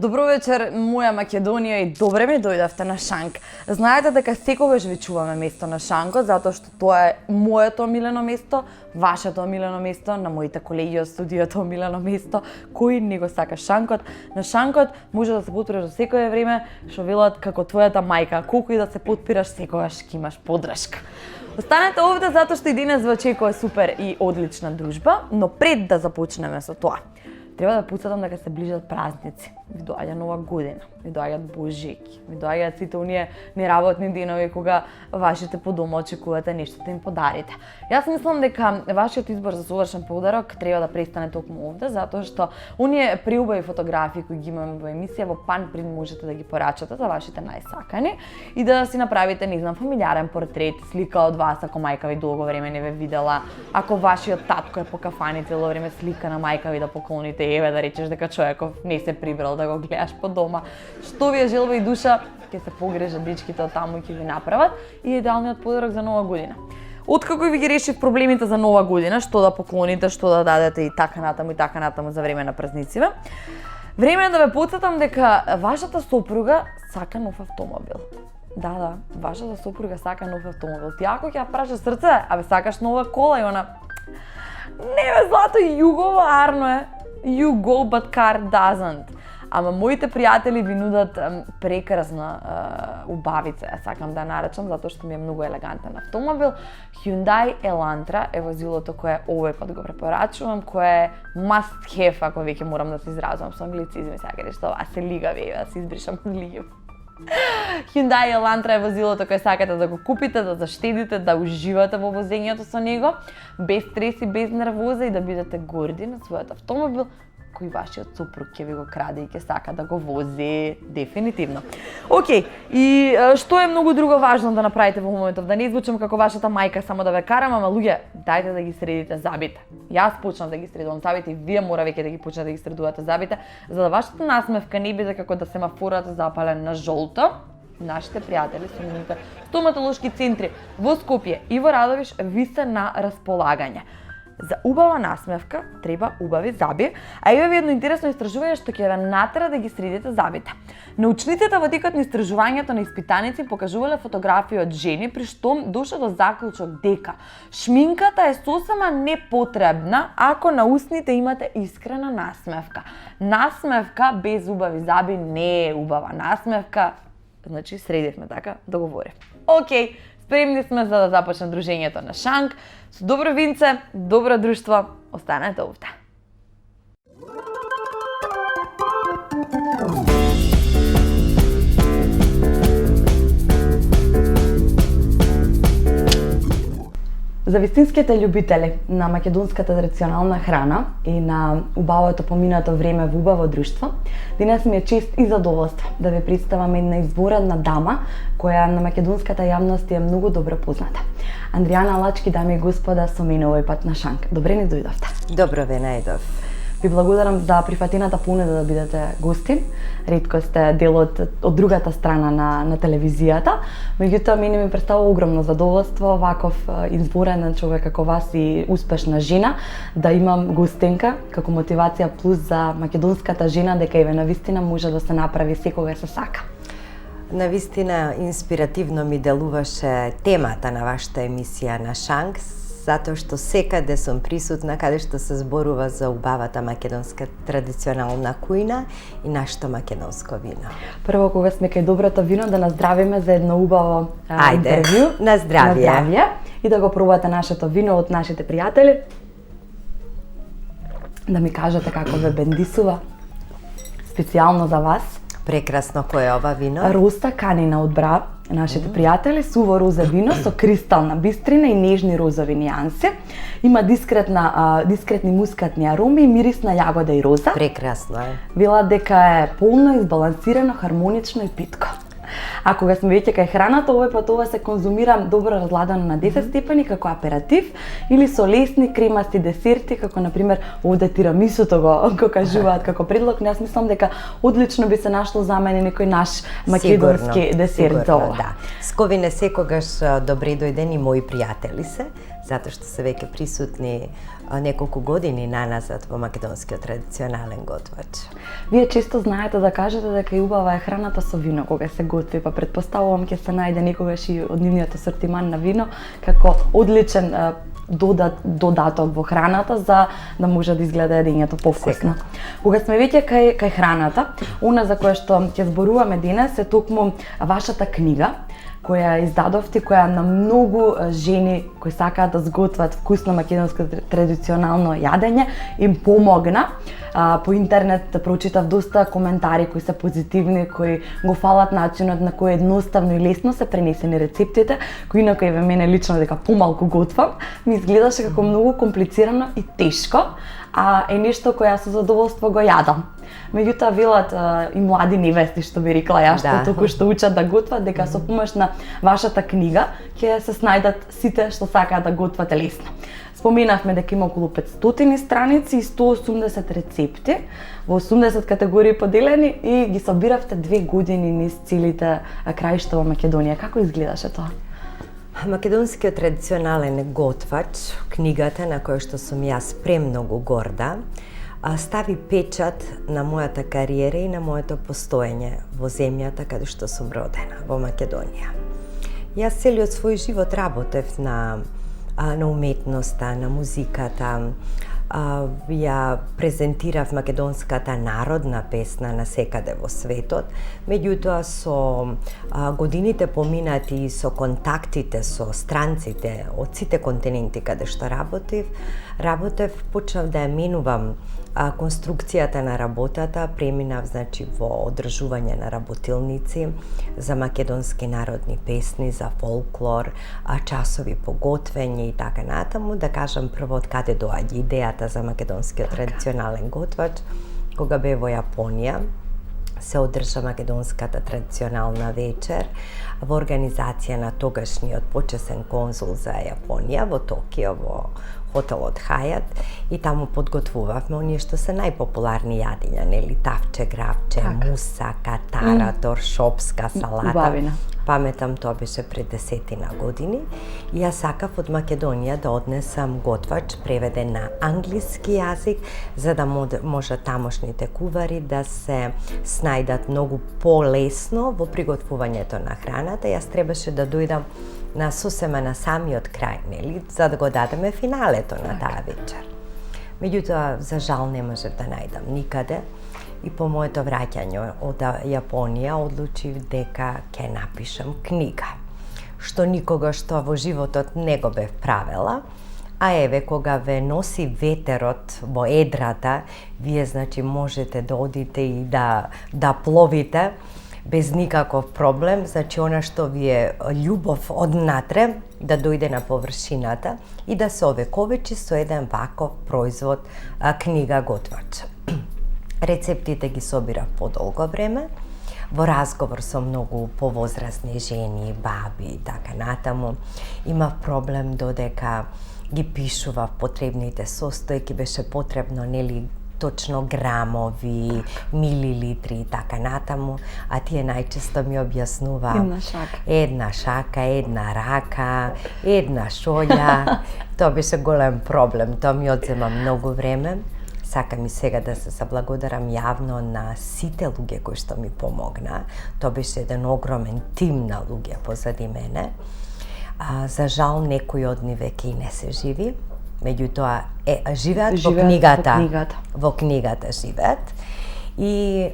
Добро вечер, моја Македонија, и добре ми дојдовте на Шанк. Знаете дека секогаш ви чуваме место на Шанкот, затоа што тоа е моето омилено место, вашето омилено место, на моите колеги од студиото омилено место. Кој не го сака Шанкот? На Шанкот може да се потпираш за секое време, што велат како твојата мајка, колку и да се потпираш, секогаш ќе имаш поддршка. Останете овде затоа што и денес ве очекува супер и одлична дружба, но пред да започнеме со тоа, треба да потсетам дека се ближат празници. Ви доаѓа нова година, ви доаѓаат Божеки, ви доаѓаат сите оние неработни денови кога вашите по дома очекувате нешто да им подарите. Јас мислам дека вашиот избор за совршен подарок треба да престане токму овде, затоа што оние преубави фотографии кои ги имаме во емисија во Панпринт можете да ги порачате за вашите најсакани и да си направите, не знам, фамилиарен портрет, слика од вас ако мајка ви долго време не ве видела, ако вашиот татко е по кафаните цело време, слика на мајка ви да поклоните, еве да речеш дека човеков не се прибрал да го гледаш по дома. Што ви е желба и душа, ќе се погрежат дечките од таму и ќе ви направат, и идеалниот подарок за нова година. Откако ви ги решив проблемите за нова година, што да поклоните, што да дадете и така натаму за време на празниците, време е да ве потсетам дека вашата сопруга сака нов автомобил. Да, вашата сопруга сака нов автомобил. Ти ако ќе ја прашаш срце, абе сакаш нова кола, и она не бе, злато, југово арно е. You go, but car doesn't. Ама моите пријатели ви нудат прекрасна убавица, ја сакам да наречам, затоа што ми е многу елегантен автомобил. Hyundai Elantra е возилото кое овој пат го препорачувам, кое е must have, ако веќе морам да се изразувам со англицизми, сега што ова се лигави, да се избришам од лигав. Hyundai Elantra е возилото кое сакате да го купите, да заштедите, да уживате во возењето со него, без стрес и без нервоза, и да бидете горди на својот автомобил, кој вашиот сопруг ќе ви го краде и ќе сака да го вози, дефинитивно. Океј, и што е многу друго важно да направите во моментов, да не звучам како вашата мајка само да ве карам, ама луѓе, дајте да ги средите забите. Јас почнав да ги средувам забите и вие мора веќе да ги почнете да ги средувате забите, за да вашата насмевка не биде како да семафорот запален на жолто. Нашите пријатели со нивните стоматолошки центри во Скопје и во Радовиш ви се на располагање. За убава насмевка треба убави заби, а еве ви едно интересно истражување што ќе ве натера да ги средите забите. Научниците во текот на истражувањето на испитаници покажувале фотографии од жени при што дошле до заклучок дека шминката е сосема непотребна ако на устните имате искрена насмевка. Насмевка без убави заби не е убава насмевка. Значи, средивме така, договорив. Океј, спремни сме за да започне дружењето на Шанк. Со добро винце, добро друштво, останете овде. За вистинските љубители на македонската традиционална храна и на убавото поминато време во убаво друштво, денес ми е чест и задоволство да ви представам една изворедна дама која на македонската јавност е многу добро позната. Андријана Лачки, дами и господа, со мене овој пат на Шанк. Добре ни дојдовте. Добро ве најдов. Ви благодарам за прифатената понуда да бидете гости. Ретко сте дел од другата страна на телевизијата, меѓутоа мене ми представува огромно задоволство ваков изворен човек како вас и успешна жена да имам гостенка како мотивација плюс за македонската жена дека еве навистина може да се направи секогаш се сака. Навистина инспиративно ми делуваше темата на вашата емисија на Шанк, затоа што секаде сум присутна каде што се зборува за убавата македонска традиционална кујна и нашето македонско вино. Прво, кога сме кај доброто вино, да наздравиме за едно убаво интервју. На здравје. И да го пробате нашето вино од нашите пријатели. Да ми кажете како ве бендисува, специјално за вас. Прекрасно, кој е ова вино? Роста канина од Бра, нашите пријатели, суво розе вино со кристална бистрина и нежни розови нијанси. Има дискретни мускатни ароми и мирис на јагода и роза. Прекрасно е. Велат дека е полно, избалансирано, хармонично и питко. А кога сме веќе кај храната, овој пат ова се конзумира добро разладено на 10 степени како аператив или со лесни кремасти десерти, како на пример овде тирамисуто го кажуваат како предлог. Јас мислам дека одлично би се нашло за мене некој наш македонски десерт за ова. Да. Сковине секогаш добре дојдени мои пријатели се, затоа што се веќе присутни неколку години наназад во македонскиот традиционален готвач. Вие често знаете да кажете дека убава е храната со вино кога се готви, па предпоставувам ќе се најде некогаш и од нивниот асортиман на вино како одличен додаток во храната за да може да изгледа едењето повкусно. Кога сме веќе кај храната, она за која што ќе зборуваме денес е токму вашата книга која издадовте, која на многу жени кои сакаат да сготват вкусно македонско традиционално јадење им помогна. По интернет прочитав доста коментари кои се позитивни, кои го фалат начинот на кој едноставно и лесно се пренесени рецептите, кои инаку и во мене лично дека помалку готвам, ми изгледаше како многу комплицирано и тешко, а е нешто која со задоволство го јадам. Меѓутоа велат и млади невести, што би рекла ја, што току што учат да готват, дека со помош на вашата книга ќе се снајдат сите што сакаат да готват лесно. Споменавме дека има околу 500 страници и 180 рецепти во 80 категории поделени и ги собиравте 2 години низ целите краишта во Македонија. Како изгледаше тоа? Македонскиот традиционален готвач, книгата на која што сум јас премногу горда, стави печат на мојата кариера и на моето постоење во земјата каде што сум родена, во Македонија. Јас целиот свој живот работев на уметноста, на музиката, ја презентирав македонската народна песна на секаде во светот, меѓутоа со годините поминати и со контактите со странците од сите континенти каде што работев, почнав да ја менувам конструкцијата на работата, преминав во одржување на работилници за македонски народни песни, за фолклор, часови по готвење и така натаму. Да кажам прво од каде доаѓа идејата за македонскиот традиционален готвач. Кога бев во Јапонија, се одржа македонската традиционална вечер во организација на тогашниот почесен конзул за Јапонија во Токио, во хотелот Хајат, и таму подготвувавме оние што се најпопуларни јадења, нели, тавче, гравче, мусака, таратор, шопска салата. Убавина. Паметам, тоа беше пред 10 години и јас сакав од Македонија да однесам готвач преведен на англиски јазик, за да можат тамошните кувари да се снајдат многу полесно во приготвувањето на храната. Јас требаше да дојдам на сосема на самиот крај, нели, за да го дадеме финалето на таа вечер. Меѓутоа, за жал не можев да најдам никаде и по моето враќање од Јапонија одлучив дека ќе напишам книга, што никогаш тоа во животот не го бев правела, а еве кога ве носи ветерот во едрата, вие можете да одите и да пловите без никаков проблем, она што ви е љубов однатре да дојде на површината и да се овековечи со еден ваков производ, книга готвач. Рецептите ги собирав подолго време, во разговор со многу повозрасни жени, баби и така натаму. Имав проблем додека ги пишував потребните состојки, беше потребно, нели, точно грамови, милилитри и така натаму, а тие најчесто ми објаснува една шака, една рака, една шолја. Тоа беше голем проблем, тоа ми одзема многу време. Сакам и сега да се заблагодарам јавно на сите луѓе кои што ми помогна. Тоа беше еден огромен тим на луѓе позади мене. За жал, некои од нив веќе и не се живи, меѓутоа живеат во книгата. Во книгата живеат. И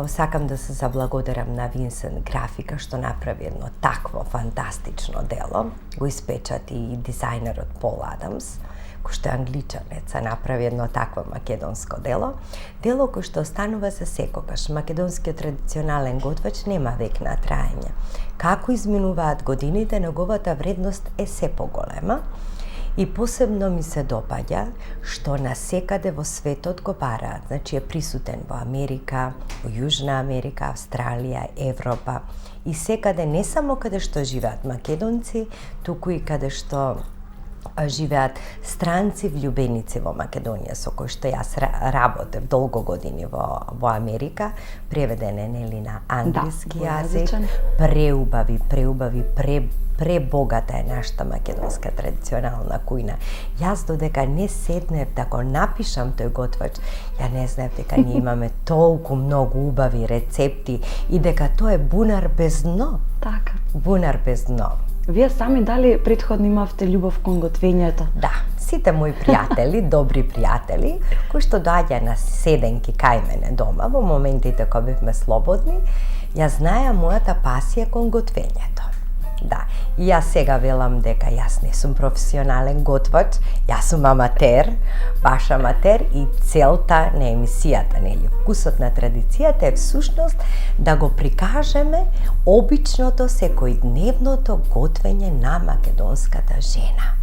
сакам да се заблагодарам на Винсент Графика што направи едно такво фантастично дело. Го испечати и дизајнерот Пол Адамс, кој што е англичанец, направи едно такво македонско дело. Дело кој што останува за секогаш. Македонскиот традиционален готвач нема век на траење. Како изминуваат годините, неговата вредност е се поголема. И посебно ми се допаѓа што насекаде во светот го бараат. Е присутен во Америка, во Јужна Америка, Австралија, Европа и секаде, не само каде што живеат македонци, туку и каде што живеат странци влюбеници во Македонија, со кои што јас работев долго години во Америка, преведен е нели на англиски јазик, преубави, пребогата е нашата македонска традиционална кујна. Јас додека не седнев да го напишам тој готвач, ја не знаев дека ние имаме толку многу убави рецепти и дека тоа е бунар без дно. Така. Бунар без дно. Вие сами дали претходно имавте љубов кон готвењето? Да, сите мои пријатели, добри пријатели, кои што доаѓа на седенки кај мене дома во моментите кога бевме слободни, ја знаеа мојата пасија кон готвењето. Да, и јас сега велам дека јас не сум професионален готвач, јас сум аматер, баш аматер и целта на емисијата, нели, вкусот на традицијата е всушност да го прикажеме обичното секојдневното готвење на македонската жена.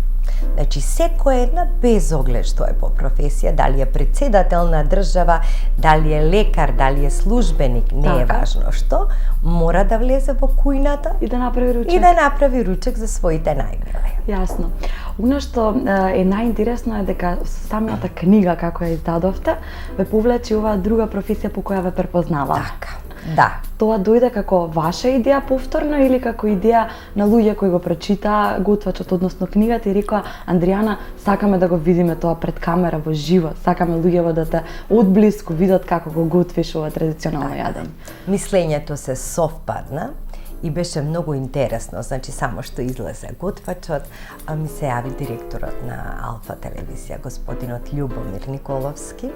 Значи, секоја една, без оглед што е по професија, дали е председател на држава, дали е лекар, дали е службеник, не е важно што, мора да влезе во кујната И да направи ручек. и да направи ручек за своите најмиле. Јасно. Оно што е најинтересно е дека самата книга како ја издадовте, ве повлече оваа друга професија по која ве препознавам. Така, да. Тоа дојде како ваша идеја повторно или како идеја на луѓе кои го прочитаа готвачот, односно книгата и рекоа: Андријана, сакаме да го видиме тоа пред камера во живо, сакаме луѓето да те одблиску видат како го готвиш ова традиционално јадење. Мислењето се совпадна и беше многу интересно, значи само што излезе готвачот, ми се јави директорот на Алфа телевизија, господинот Љубомир Николовски,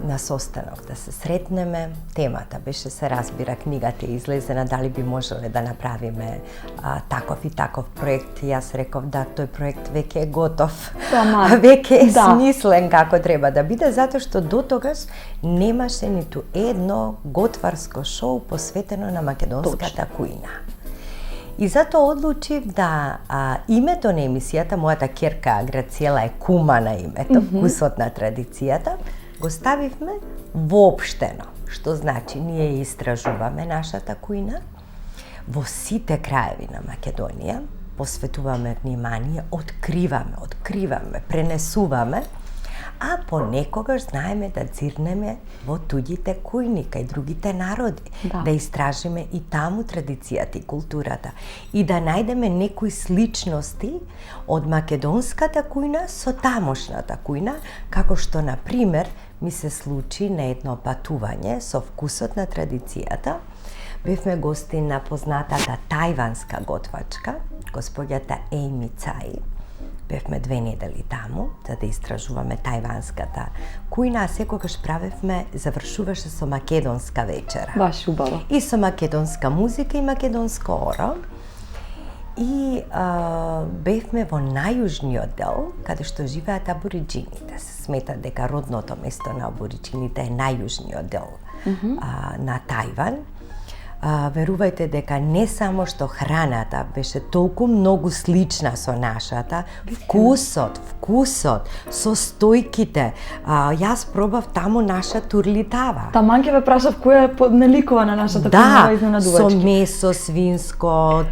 на состанок да се сретнеме. Темата беше, се разбира, книгата е излезена, дали би можеле да направиме таков и таков проект. И јас реков да, тој проект веќе е готов. Веќе е смислен како треба да биде, затоа што до тогаш немаше ниту едно готварско шоу посветено на македонската кујна. И затоа одлучив да името на емисијата, мојата ќерка Грациела е кума на името, вкусот на традицијата, го ставивме воопштено, што значи ние истражуваме нашата кујна во сите краеви на Македонија, посветуваме внимание, откриваме, пренесуваме, а понекогаш знаеме да дзирнеме во туѓите кујни, кај другите народи, да истражиме и таму традицијата и културата и да најдеме некои сличности од македонската кујна со тамошната кујна, како што, на пример, ми се случи на едно патување со вкусот на традицијата. Бевме гости на познатата тајванска готвачка, господјата Ејми Цаи. Бевме 2 недели таму, за да истражуваме тајванската кујна, а секогаш правевме, завршуваше со македонска вечера. Баш убаво. И со македонска музика и македонско оро. И бевме во најужниот дел, каде што живеат абориџините. Се смета дека родното место на абориџините е најужниот дел на Тајван. Верувајте дека не само што храната беше толку многу слична со нашата, вкусот, состојките. Јас пробав таму наша турлитава. Таман ќе ве прашав која е наликува на нашата кујна изненадувачки. Со месо свинско,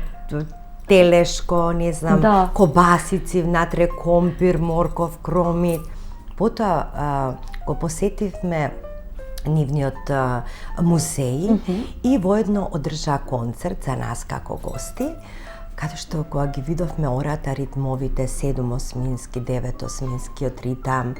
телешко, не знам, кобасици внатре, компир, морков, кромит. Потоа го посетивме нивниот музеј и воедно одржа концерт за нас како гости, каде што кога ги видовме ората, ритмовите, 7-осмински, 9-осминскиот ритам,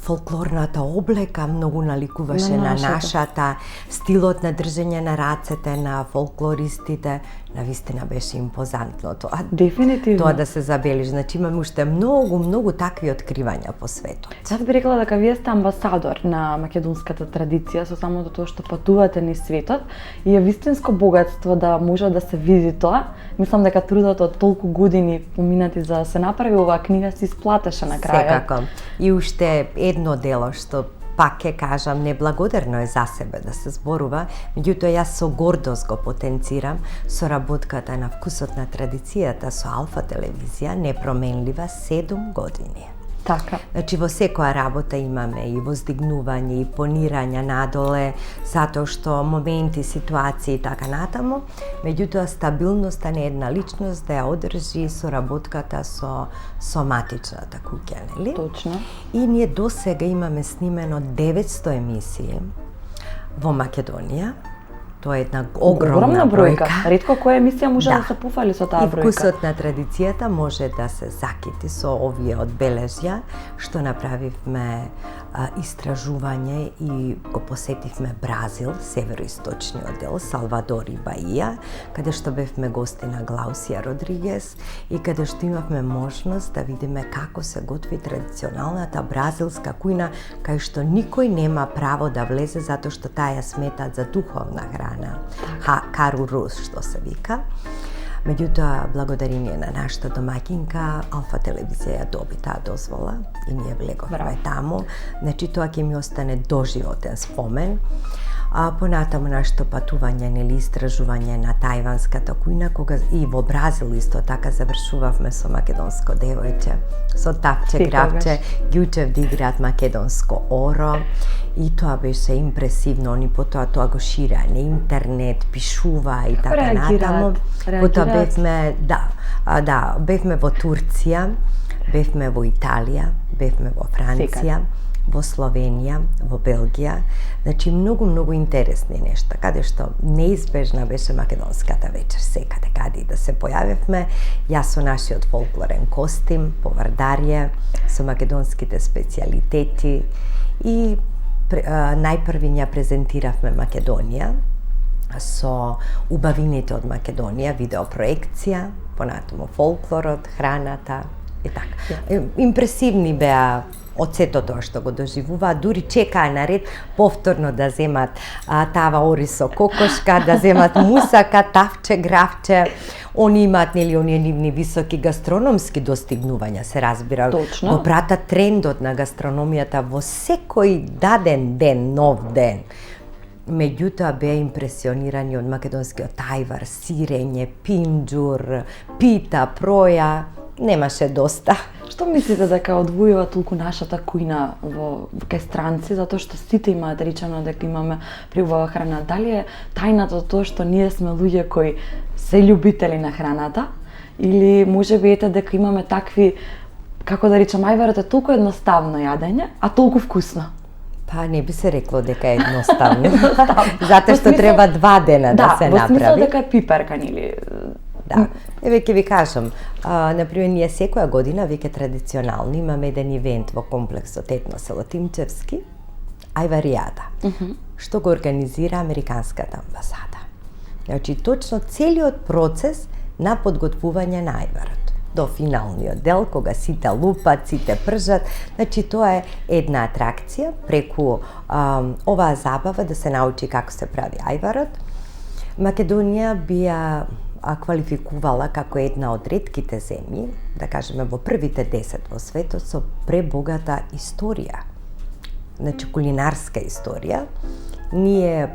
фолклорната облека многу наликуваше на нашата, стилот на држење на рацете на фолклористите, навистина беше импозантно тоа. Дефинитивно. Тоа да се забележи, значи имаме уште многу такви откривања по светот. Јас би рекла дека вие сте амбасадор на македонската традиција со самото тоа што патувате низ светот и е вистинско богатство да може да се види тоа. Мислам дека трудот од толку години поминати за да се направи оваа книга се исплатеше на крајот. Секако. И уште едно дело што пак ќе кажам, неблагодарно е за себе да се зборува, меѓутоа јас со гордост го потенцирам соработката на вкусот на традицијата со Алфа телевизија, непроменлива 7 години. Така. Значи во секоја работа имаме и воздигнување и понирање надоле, затоа што моменти, ситуации и така натаму, меѓутоа стабилноста на една личност да ја одржи соработката со соматичната куќа, нели? Точно. И ние досега имаме снимено 900 емисии во Македонија. Тоа е една огромна бројка. Ретко која емисија може да се пофали со таа бројка. И вкусот на традицијата може да се закити со овие одбележја, што направивме истражување и го посетивме Бразил, североисточниот дел, Салвадор и Баија, каде што бевме гости на Глаусија Родригес и каде што имавме можност да видиме како се готви традиционалната бразилска кујна, кај што никој нема право да влезе затоа што таа ја сметат за духовна храна, кару рус што се вика. Меѓутоа, благодарение на нашата домаќинка, Алфа телевизија ја доби таа дозвола и ние влеговме таму. Значи, тоа ќе ми остане доживотен спомен. Понатаму нашето патување, нели, истражување на тајванската кујна, кога и во Бразил исто така завршувавме со македонско девојче, со Тапче Гравче, ги учев да играат македонско оро и тоа беше импресивно, они потоа тоа го шираа на интернет, пишува и така натаму. Потоа бевме, бевме во Турција, бевме во Италија, бевме во Франција, во Словенија, во Белгија, значи многу интересни нешта, каде што неизбежна беше македонската вечер, секаде каде и да се појавивме, јас со нашиот фолклорен костим, повардарје, со македонските специјалитети и најпрви ја презентиравме Македонија со убавините од Македонија, видеопроекција, понатаму фолклорот, храната и така. Импресивни беа од сето тоа што го доживуваа, дури чекаа на ред повторно да земат тава ори со кокошка, да земат мусака, Тавче, Гравче. Они имаат, нели, оние нивни високи гастрономски достигнувања, се разбира. Точно. Го пратат трендот на гастрономијата во секој даден ден, нов ден. Меѓутоа беа импресионирани од македонскиот тајвар, сирење, пинџур, пита, проја, немаше доста. Што мислите дека одвојува толку нашата кујна во кај странци, затоа што сите имаат речено дека имаме приубава храна? Дали е тајната тоа што ние сме луѓе кои се љубители на храната, или можеби ете дека имаме такви, како да речам, ајварот е толку едноставно јадење, а толку вкусно? Па не би се рекло дека е едноставно. Затоа што треба 2 дена да се направи. Да, во смисла дека е пиперка, нели? Да, еве ќе ви кажам, например, ние секоја година, веќе традиционално, имаме еден ивент во комплексот Етно село Тимчевски, Ајваријада, што го организира Американската амбасада. Значи, точно целиот процес на подготвување на ајварот, до финалниот дел, кога сите лупат, сите пржат, значи тоа е една атракција преку оваа забава да се научи како се прави ајварот. Македонија бија квалификувала како една од ретките земји, да кажеме во првите 10 во светот, со пребогата историја. Значи, кулинарска историја. Ние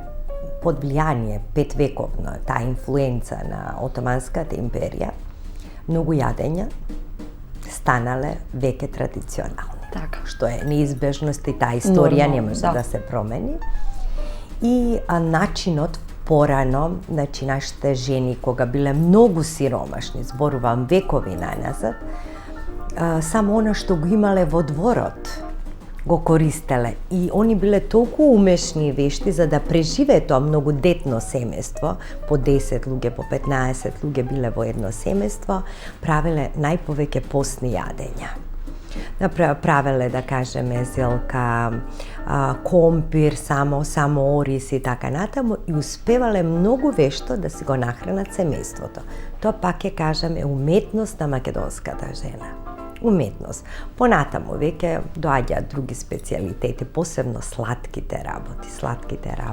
под влијание 5 вековно, таа инфлуенца на Отоманската империја, многу јадења станале веќе традиционални. Така. Што е неизбежност и таа историја не може да се промени. И начинот порано, значи нашите жени кога биле многу сиромашни, зборувам векови назад, само она што го имале во дворот го користеле и они биле толку умешни и вешти за да преживее тоа многу детно семејство, по 10 луѓе, по 15 луѓе биле во едно семејство, правеле најповеќе постни јадења. Правеле, да кажеме, зелка, компир, само ориз и така натаму и успевале многу вешто да си го нахранат семејството. Тоа пак ќе кажам е уметност на македонската жена. Уметност. Понатаму веќе доаѓаат други специјалитети, посебно сладките работи.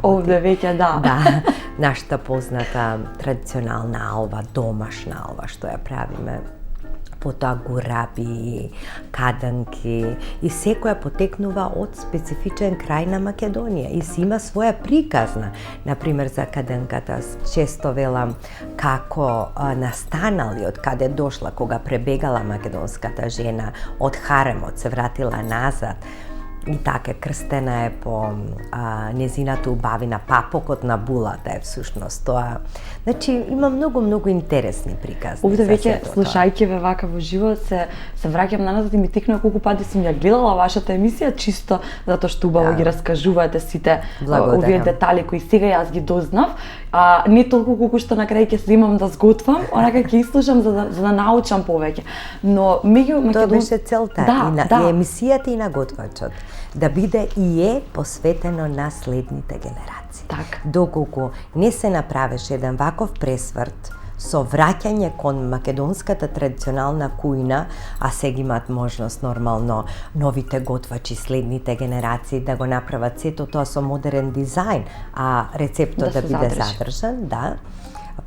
Овде веќе да. Да, нашата позната традиционална алва, домашна алва што ја правиме потоа гураби, каданки и секоја потекнува од специфичен крај на Македонија и си има своја приказна. Например, за каданката често велам како настанали, од каде дошла, кога пребегала македонската жена од харемот, се вратила назад. И така, крстена е по незината убавина, папокот на булата е всушност тоа. Значи, има многу интересни приказни. Овде веќе, слушајќи ве вака во живо, се враќам наназад и ми текнува колку пати сум ја гледала вашата емисија, чисто затоа што убаво ги раскажувате сите овие детали кои сега јас ги дознав. Не толку колку што на крај ќе се имам да сготвам, онака ќе изслушам за да научам повеќе. Но меѓу Тоа беше целта и на емисијата и на готвачот, да биде и е посветено на следните генерации. Така. Доколку не се направеше еден ваков пресврт со враќање кон македонската традиционална кујна, а сега имаат можност нормално новите готвачи, следните генерации да го направат сето тоа со модерен дизајн, а рецептот да биде задржан, да.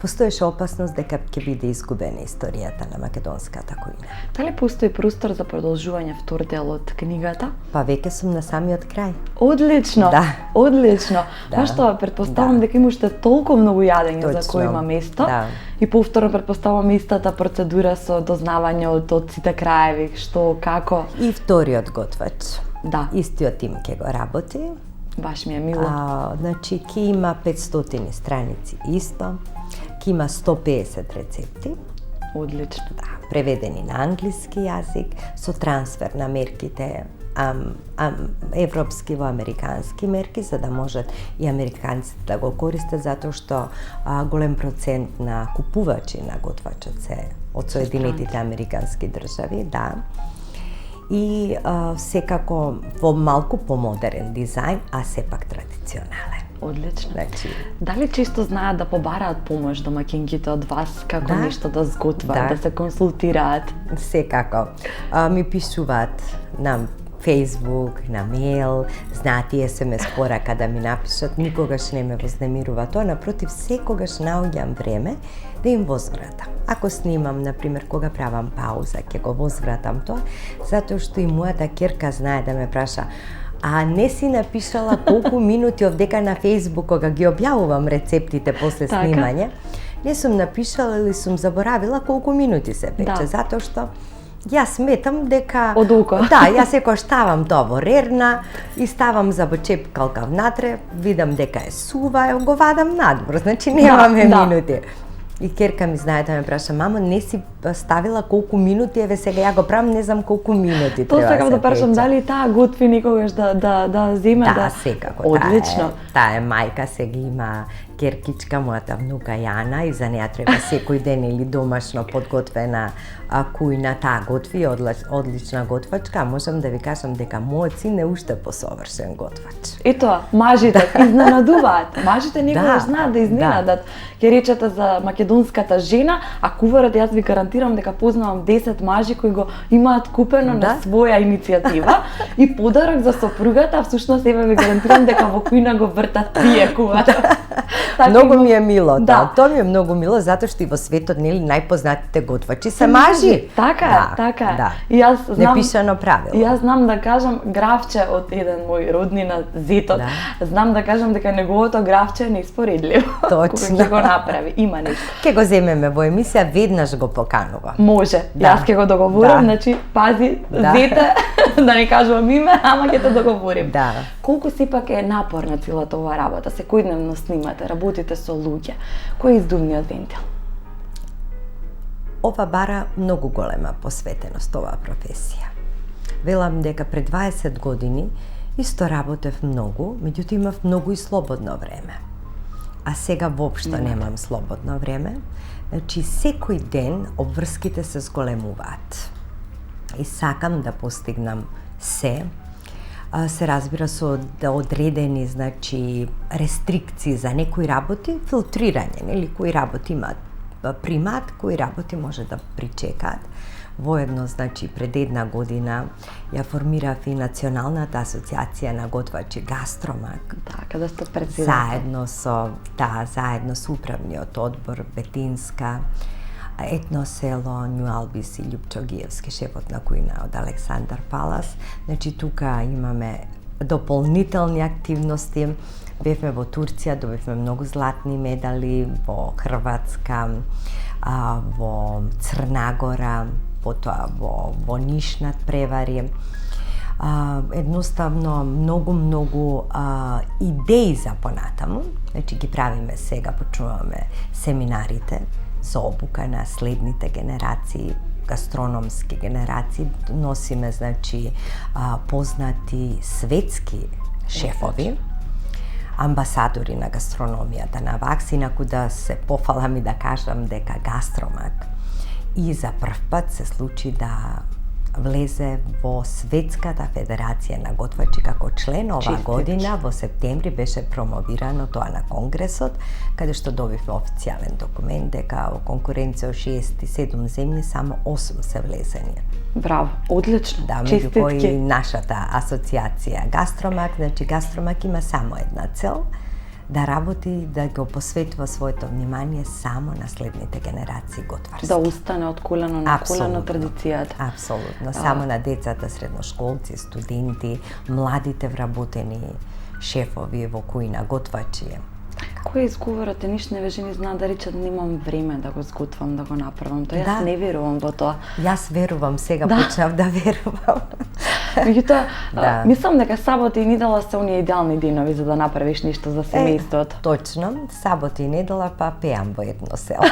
Постоеше опасност дека ќе биде изгубена историјата на македонската кујна. Дали постои простор за продолжување втор дел од книгата? Па веќе сум на самиот крај. Одлично. Да. Одлично. Што претпоставам дека има уште толку многу јадење за кои има место. Да. И повторно претпоставам истата процедура со дознавање од сите краеви, што, како. И вториот готвач. Да. Истиот тим ќе го работи. Баш ми е мило. Значи, ќе има 500 страници исто. Ќе има 150 рецепти. Одлично. Да, преведени на англиски јазик, со трансфер на мерките европски во американски мерки, за да можат и американците да го користат, затоа што голем процент на купувачи на готвачот се од Соединетите американски држави, да. И секако во малку помодерен дизајн, а сепак традиционален. Одлично. Значи, дали често знаат да побараат помош домаќинките од вас, како нешто да сготват, да се консултираат? Секако. Ми пишуваат на Facebook, на мејл, знаат и SMS порака да ми напишат, никогаш не ме вознемирува тоа, напротив, секогаш наоѓам време да им возвратам. Ако снимам, например, кога правам пауза, ќе го возвратам тоа, затоа што и мојата ќерка знае да ме праша: а не си напишала колку минути овдека на Facebook кога ги објавувам рецептите после снимање? Не сум напишала или сум заборавила колку минути се пече, затоа што јас сметам дека од око. Да, јас секој ставам тоа во рерна и ставам забочепкалка внатре, видам дека е сува, го вадам надвор, значи немаме минути. И ќерка ми знае да ме праша: мамо, не си ставила колку минути, еве сега ја го правам, не знам колку минути треба. Тоа сакам да прашам, дали таа готви никогаш да земе да... Да, секако. Одлично. Таа е мајка, сега има ќеркичка, мојата внука Јана, и за неа треба секој ден или домашно подготвена кујна, таа готви, одлична готвачка, а можам да ви кажам дека мојот син е уште посовршен готвач. Ето, мажите изненадуваат. Мажите никогаш знаат да изненадат. Ќе речете за македонската жена, а куварот, јас ви гарантирам дека познавам 10 мажи кои го имаат купено на своја иницијатива и подарок за сопругата, всушност еве ви гарантирам дека во кујна го вртат тие кувар. Многу ми е мило тоа ми е многу мило, затоа што и во светот нели најпознатите готвачи се мажи. Така е. Да. И јас знам непишано правило. Јас знам да кажам графче од еден мој роднина зетот. Знам да кажам дека неговото графче е неиспоредливо. Точно. Кога ќе го направи, има нешто. Ќе го земеме во емисија, веднаш го поканува. Може. Јас ќе го договорам, значи пази зете да не кажувам име, ама ќе те договорим. Колку сепак е напорна целата оваа работа? Секојдневно снимате, работите со луѓе. Кој е издувниот вентил? Ова бара многу голема посветеност оваа професија. Велам дека пред 20 години исто работев многу, меѓутоа имав многу и слободно време. А сега воопшто немам слободно време. Значи секој ден обврските се зголемуваат. И сакам да постигнам се разбира со одредени, значи, рестрикции за некои работи, филтрирање, нели, кои работи имаат примат, кои работи може да причекаат. Воедно, значи, пред една година ја формирав и Националната асоциација на готвачи Гастромак. Да, каде сте председател. Заедно со управниот одбор Бетинска. Етно село Нью Албис и Љупчогиевски, шефот на кујна од Александар Палас. Значи, тука имаме дополнителни активности. Бевме во Турција, добивме многу златни медали, во Хрватска, во Црна Гора, потоа во Ниш над превари. Едноставно многу идеи за понатаму. Значи ги правиме сега, почнуваме семинарите за обука на следните генерации, гастрономски генерации. Носиме, значи, познати светски шефови, амбасадори на гастрономијата на ВАКС, инаку да се пофалам и да кажам дека Гастромак и за прв пат се случи да влезе во Светската федерација на готвачи како член. Ова година во септември беше промовирано тоа на Конгресот, каде што добивме официјален документ дека во конкуренција од 67 земји само 8 се влезени. Браво, одлично. Да, меѓу кои нашата асоциација Гастромак. Значи, Гастромак има само една цел, да работи, да го посветува своето внимание само на следните генерации готварски. Да устане од колено на колено традицијата. Апсолутно, само на децата, средношколци, студенти, младите вработени шефови во кујна, готвачи. Кој е изговорот, ништо не веќе ни знае да рече да немам време да го сготвам, да го направам. Тоа јас не верувам во тоа. Јас верувам, сега почнав да верувам. Меѓутоа, мислам дека сабота и недела се оние идеални денови за да направиш нешто за семејството. Точно, сабота и недела па пеам во едно село.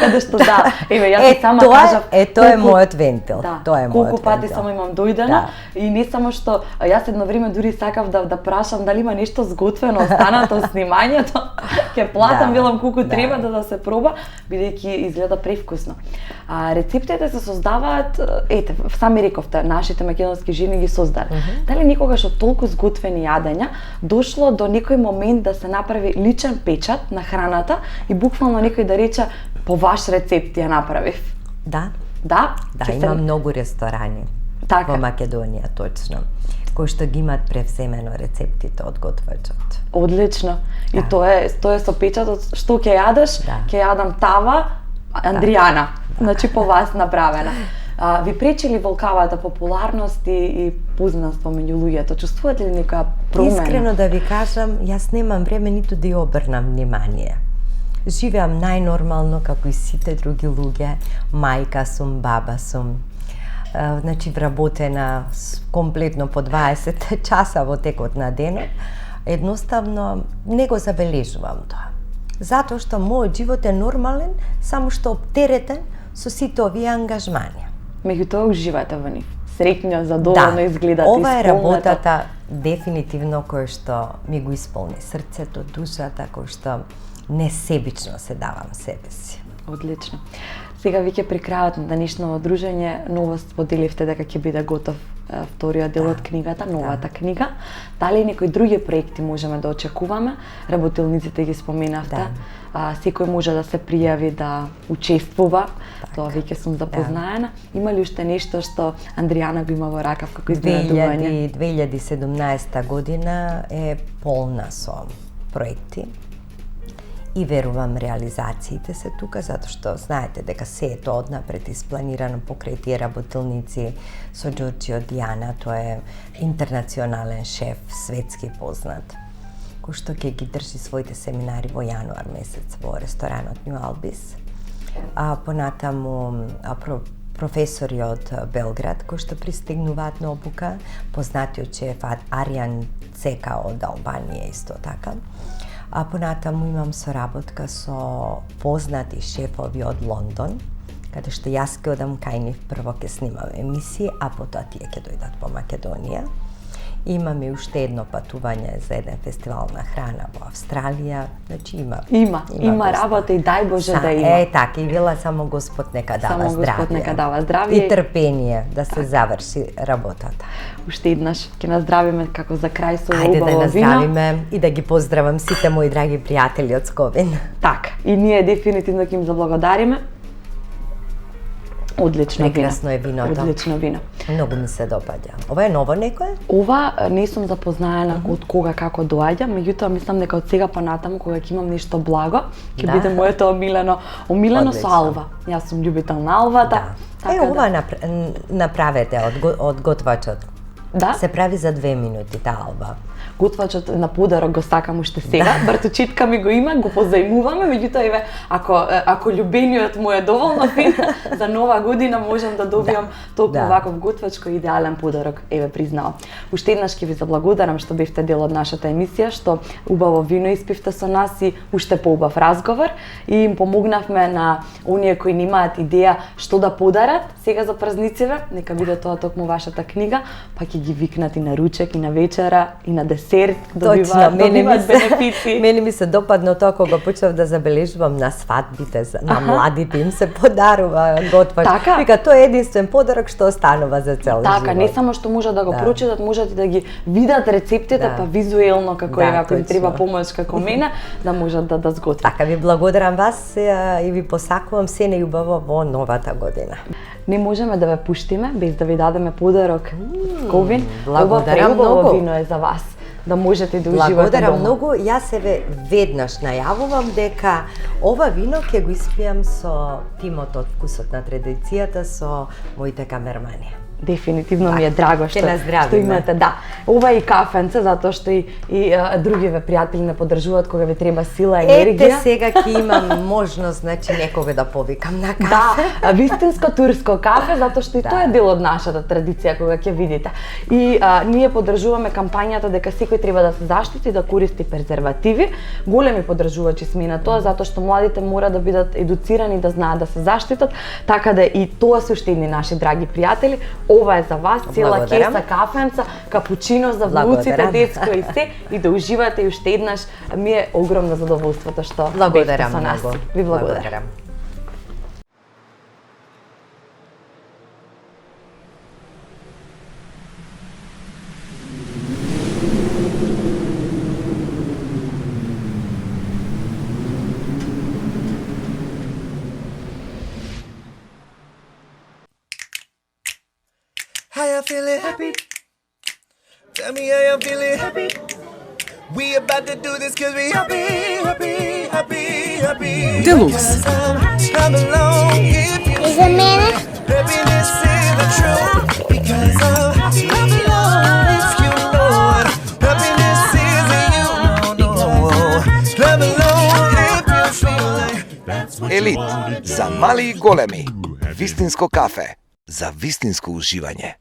Каде што еве јас сама кажав, тоа е мојот вентил. Тоа е мојот колку пати само имам дојдено и не само што јас едно време дури сакав да прашам дали има нешто сготвено останато од снимањето, ќе платам, велам колку треба да се проба, бидејќи изгледа превкусно. Рецептите се создаваат, сами рековте, нашите македонски жени ги создале. Дали никогаш од толку сготвени јадења дошло до некој момент да се направи личен печат на храната и буквално некој да рече по ваш рецепт ја направив? Да, има многу ресторани во Македонија, точно, кои што ги имаат превземено рецептите од готвачот. Одлично. И тоа е со печатот, што ќе јадеш, ќе јадам тава Андријана, значи по вас направена. Ви пречи ли волкавата популарност и познанство меѓу луѓето? Чувствувате ли некоја промена? Искрено да ви кажам, јас немам време ниту да ја обрнам внимание. Живеам најнормално како и сите други луѓе, мајка сум, баба сум. Значи вработена комплетно по 20 часа во текот на денот. Едноставно не го забележувам тоа. Затоа што мојот живот е нормален, само што оптеретен со сите овие ангажмани. Меѓутоа уживате во нив. Среќно, задоволно изгледате. Ова е работата дефинитивно која што ми го исполни срцето, душата, која што несебично се давам себе си. Одлично. Сега веќе при крајот на денешното дружење ново споделивте дека ќе биде готов вториот дел од книгата, новата книга. Дали некои други проекти можеме да очекуваме? Работилниците ги споменавте. Секој може да се пријави да учествува. Тоа веќе сум запознаена. Има ли уште нешто што Андријана го има во ракав како изненадување? 2017 година е полна со проекти. И верувам реализациите се тука, затоа што знаете дека се е тоа однапред испланирано покрај тие работилници со Џорџио Дијана, тоа е интернационален шеф, светски познат, кој што ќе ги држи своите семинари во јануар месец во ресторанот Нью Албис. Понатаму професори од Белград кои што пристигнуваат на обука, познатиот шеф Аријан Цека од Албанија исто така. Понатаму имам соработка со познати шефови од Лондон, каде што јас ќе одам кај нив, прво ќе снимам емисии, а потоа тие ќе дојдат по Македонија. Имаме уште едно патување за еден фестивал на храна во Австралија, значи има работа и дај Боже да има. Така, и вела само Господ нека дава здравје. Само Господ нека дава здравје и трпение да се заврши работата. Уште еднаш ќе наздравиме како за крај со убаво вино. Ајде да наздравиме и да ги поздравам сите мои драги пријатели од Сковин. Така, и ние дефинитивно ќе им заблагодариме. Одлично вино. Прекрасно е виното. Одлично вино. Многу ми се допаѓа. Ова е ново некое? Ова не сум запознаена од кога како доаѓа, меѓутоа мислам дека од сега па натаму кога ќе имам нешто благо, ќе Да. биде моето омилено со Одлично. алва. Јас сум љубител на алвата. Е, ова направете од готвачот. Да? Се прави за 2 минути таа алба. Готвачот на подарок го сакам уште сега. Бартучитка ми го има, го позајмуваме, меѓутоа еве ако љубениот му е доволно фин, за нова година можам да добиам толку ваков готвач кој е идеален подарок. Еве признавам. Уште еднаш ќе ви заблагодарам што бевте дел од нашата емисија, што убаво вино испивте со нас и уште поубав разговор и им помогнавме на оние кои немаат идеја што да подарат сега за празниците, нека биде тоа токму вашата книга, па ќе ги викнат и на ручек, и на вечера, и на десерт, добиваат бенефици. Мене ми се допадна тоа кога почнав да забележувам на свадбите, на младите им се подарува готвач. Така. Вика, тоа е единствен подарок што останува за цел живот. Така, не само што можат да го прочитат, можат и да ги видат рецептите, па визуелно како еве ако им треба помош како мене, да можат да сготват. Така, ви благодарам вас и ви посакувам се најубаво во новата година. Не можеме да ве пуштиме без да ви дадеме подарок. Ковин, благодарам ова многу. вино е за вас. Да можете да уживате Благодарам дома. многу. Јас еве веднаш најавувам дека ова вино ќе го испијам со тимот од Вкусот на традицијата, со моите камермани. Дефинитивно ми е драго што имате, да. Ова е и кафенце, затоа што и другиве пријатели ме поддржуваат кога ви треба сила и енергија. Ете сега ќе имам можност, значи некога да повикам на кафе. Да, вистинско турско кафе, затоа што и тоа е дел од нашата традиција кога ќе видите. И ние поддржуваме кампањата дека секој треба да се заштити, да користи презервативи. Големи поддржувачи сме на тоа, затоа што младите мора да бидат едуцирани, да знаат да се заштитат, така да и тоа се уште едни наши драги пријатели. Ова е за вас, цела кеса кафенца, капучино за внуците, децко и се, и да уживате и уште еднаш. Ми е огромно задоволството што бевте со нас. Ви благодарам. How you feeling? Happy? Tell me how you feeling? Happy? We about to do this cause we happy, happy, happy, happy. Deluxe. I'm alone if you Is it minute? happiness is the truth. Because I'm alone if you know it. Happiness is a you, no. I'm alone if you feel like Елит за мали и големи. Вистинско кафе за вистинско уживање.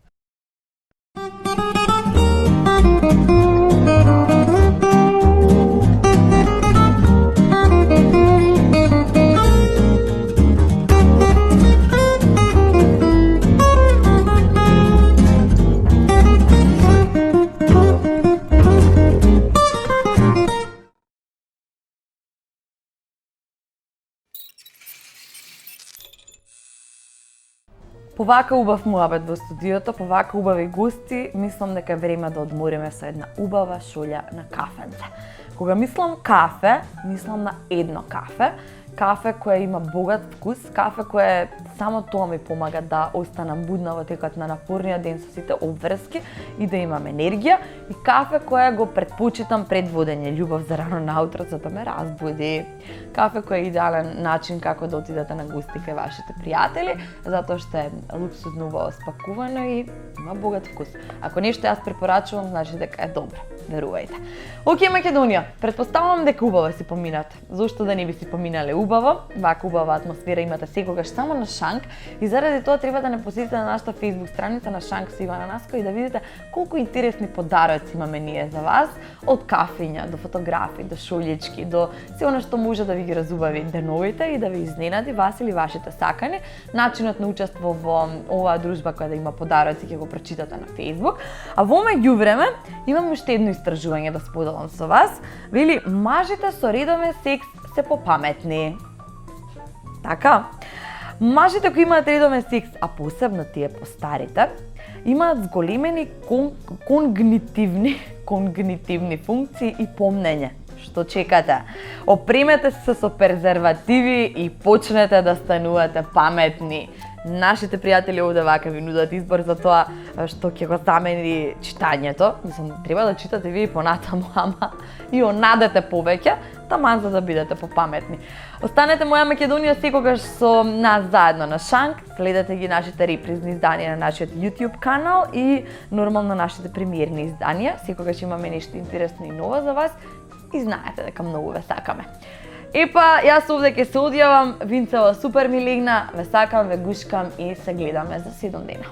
По вака убав муабет во студиото, по вака убави гости, мислам дека е време да одмориме со една убава шолја на кафенце. Кога мислам кафе, мислам на едно кафе, кафе кое има богат вкус, кафе кое само тоа ми помага да останам будна во текот на напорниот ден со сите обврски и да имам енергија, и кафе кое го предпочитам пред водење љубов за рано наутро за да ме разбуди. Кафе кое е идеален начин како да отидете на гости кај вашите пријатели, затоа што е луксузно убаво спакувано и има богат вкус. Ако нешто јас препорачувам, значи дека е добро, верувајте. Океј, Македонија, претпоставувам дека убаво си поминате. Зошто да не би си поминале убаво? Вака убава атмосфера имате секогаш само на Шанк и заради тоа треба да не посетите на нашата Facebook страница на Шанк со Ивана Наско и да видите колку интересни подароци имаме ние за вас, од кафења до фотографии, до шолјички, до се она што може да ви ги разубави деновите и да ви изненади вас или вашите сакани. Начинот на учество во оваа дружба која да има подароци ќе го прочитате на Facebook. А во меѓувреме имам уште едно истражување да споделам со вас. Вели, мажите со редовен секс се попаметни. Така, мажите кои имаат редовен секс, а посебно тие постарите, имаат зголемени когнитивни функции и помнење, Што чекате? Опремете се со презервативи и почнете да станувате паметни. Нашите пријатели овде вака ви нудат избор за тоа што ќе го замени читањето. Мислам, треба да читате ви и понатаму, ама и онадете повеќе, таман за да бидете попаметни. Останете Моја Македонија секогаш со нас заедно на Шанк, следете ги нашите репризни изданија на нашиот YouTube канал и нормално нашите премиерни изданија. Секогаш имаме нешто интересно и ново за вас и знаете дека многу ве сакаме. Епа, јас овде ќе се одјавам, Винцева супер ми легна, ве сакам, ве гушкам и се гледаме за 7 дена.